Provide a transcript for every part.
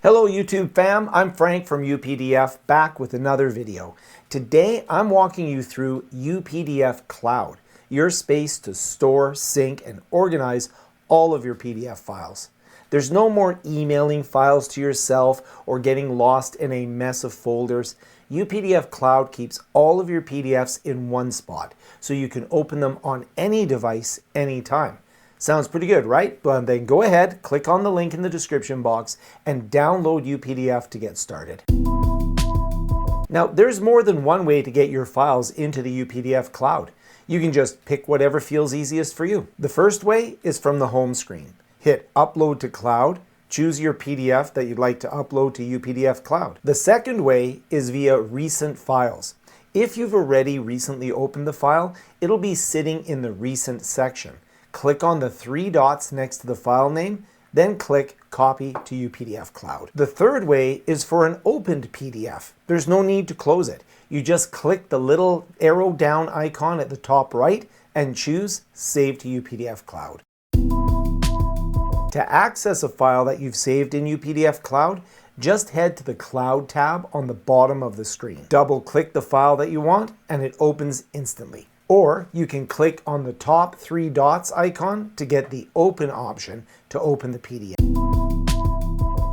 Hello YouTube fam, I'm Frank from UPDF, back with another video. Today I'm walking you through UPDF Cloud, your space to store, sync, and organize all of your PDF files. There's no more emailing files to yourself or getting lost in a mess of folders. UPDF Cloud keeps all of your PDFs in one spot, so you can open them on any device, anytime. Sounds pretty good, right? Well, then go ahead, click on the link in the description box, and download UPDF to get started. Now, there's more than one way to get your files into the UPDF Cloud. You can just pick whatever feels easiest for you. The first way is from the home screen. Hit Upload to Cloud, choose your PDF that you'd like to upload to UPDF Cloud. The second way is via Recent Files. If you've already recently opened the file, it'll be sitting in the Recent section. Click on the three dots next to the file name, then click Copy to UPDF Cloud. The third way is for an opened PDF. There's no need to close it. You just click the little arrow down icon at the top right and choose Save to UPDF Cloud. To access a file that you've saved in UPDF Cloud, just head to the Cloud tab on the bottom of the screen. Double-click the file that you want and it opens instantly. Or you can click on the top three dots icon to get the Open option to open the PDF.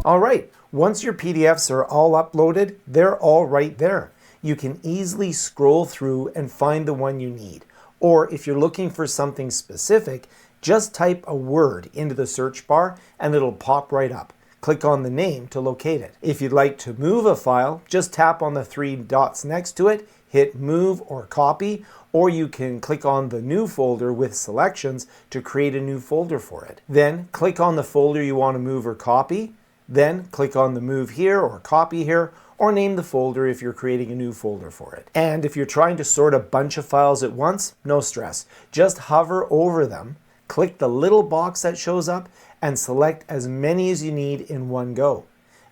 All right, once your PDFs are all uploaded, they're all right there. You can easily scroll through and find the one you need. Or if you're looking for something specific, just type a word into the search bar and it'll pop right up. Click on the name to locate it. If you'd like to move a file, just tap on the three dots next to it, hit Move or Copy, or you can click on the New folder with selections to create a new folder for it. Then click on the folder you want to move or copy, then click on the Move Here or Copy Here, or name the folder if you're creating a new folder for it. And if you're trying to sort a bunch of files at once, no stress. Just hover over them, click the little box that shows up, and select as many as you need in one go.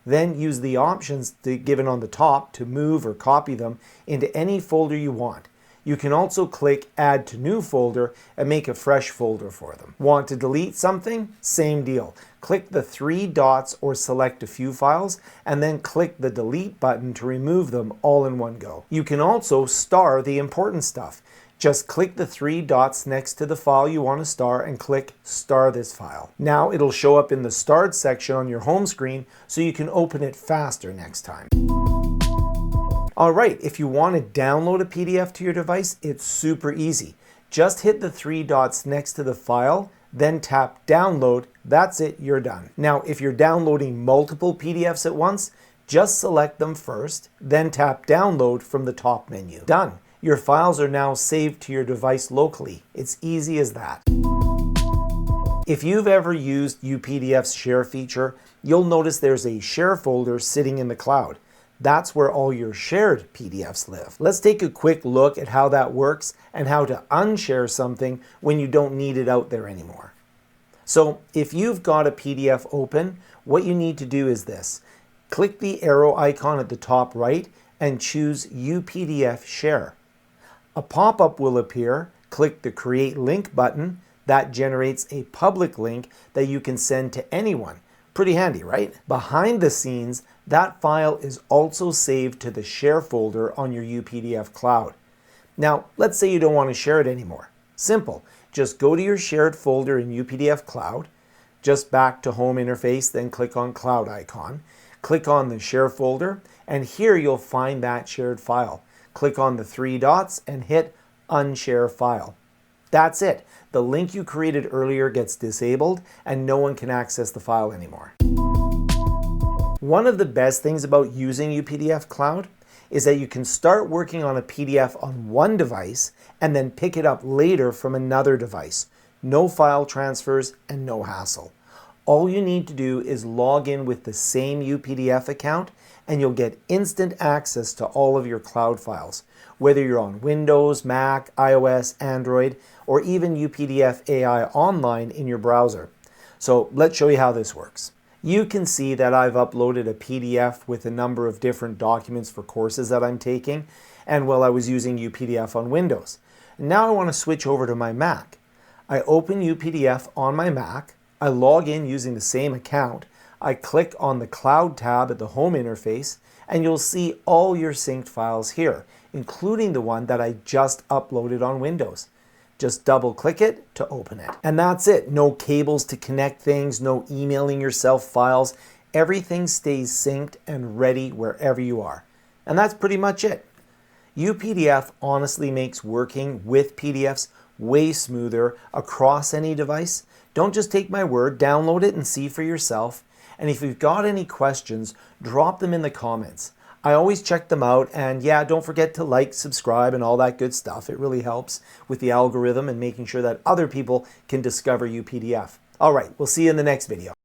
Then use the options given on the top to move or copy them into any folder you want. You can also click Add to New Folder and make a fresh folder for them. Want to delete something? Same deal. Click the three dots or select a few files and then click the Delete button to remove them all in one go. You can also star the important stuff. Just click the three dots next to the file you want to star and click Star this file. Now it'll show up in the Starred section on your home screen so you can open it faster next time. Alright, if you want to download a PDF to your device, it's super easy. Just hit the three dots next to the file, then tap Download. That's it, you're done. Now, if you're downloading multiple PDFs at once, just select them first, then tap Download from the top menu. Done. Your files are now saved to your device locally. It's easy as that. If you've ever used UPDF's Share feature, you'll notice there's a Share folder sitting in the cloud. That's where all your shared PDFs live. Let's take a quick look at how that works and how to unshare something when you don't need it out there anymore. So if you've got a PDF open, what you need to do is this. Click the arrow icon at the top right and choose UPDF Share. A pop-up will appear. Click the Create Link button. That generates a public link that you can send to anyone. Pretty handy, right? Behind the scenes, that file is also saved to the Share folder on your UPDF Cloud. Now, let's say you don't want to share it anymore. Simple. Just go to your shared folder in UPDF Cloud, just back to Home Interface, then click on Cloud icon. Click on the Share folder, and here you'll find that shared file. Click on the three dots and hit Unshare File. That's it. The link you created earlier gets disabled and no one can access the file anymore. One of the best things about using UPDF Cloud is that you can start working on a PDF on one device and then pick it up later from another device. No file transfers and no hassle. All you need to do is log in with the same UPDF account and you'll get instant access to all of your cloud files, whether you're on Windows, Mac, iOS, Android, or even UPDF AI online in your browser. So let's show you how this works. You can see that I've uploaded a PDF with a number of different documents for courses that I'm taking, and well, I was using UPDF on Windows. Now I want to switch over to my Mac. I open UPDF on my Mac, I log in using the same account, I click on the Cloud tab at the home interface, and you'll see all your synced files here, including the one that I just uploaded on Windows. Just double click it to open it. And that's it. No cables to connect things, no emailing yourself files. Everything stays synced and ready wherever you are. And that's pretty much it. UPDF honestly makes working with PDFs way smoother across any device. Don't just take my word, download it and see for yourself. And if you've got any questions, drop them in the comments. I always check them out, and yeah, don't forget to like, subscribe, and all that good stuff. It really helps with the algorithm and making sure that other people can discover UPDF. All right, we'll see you in the next video.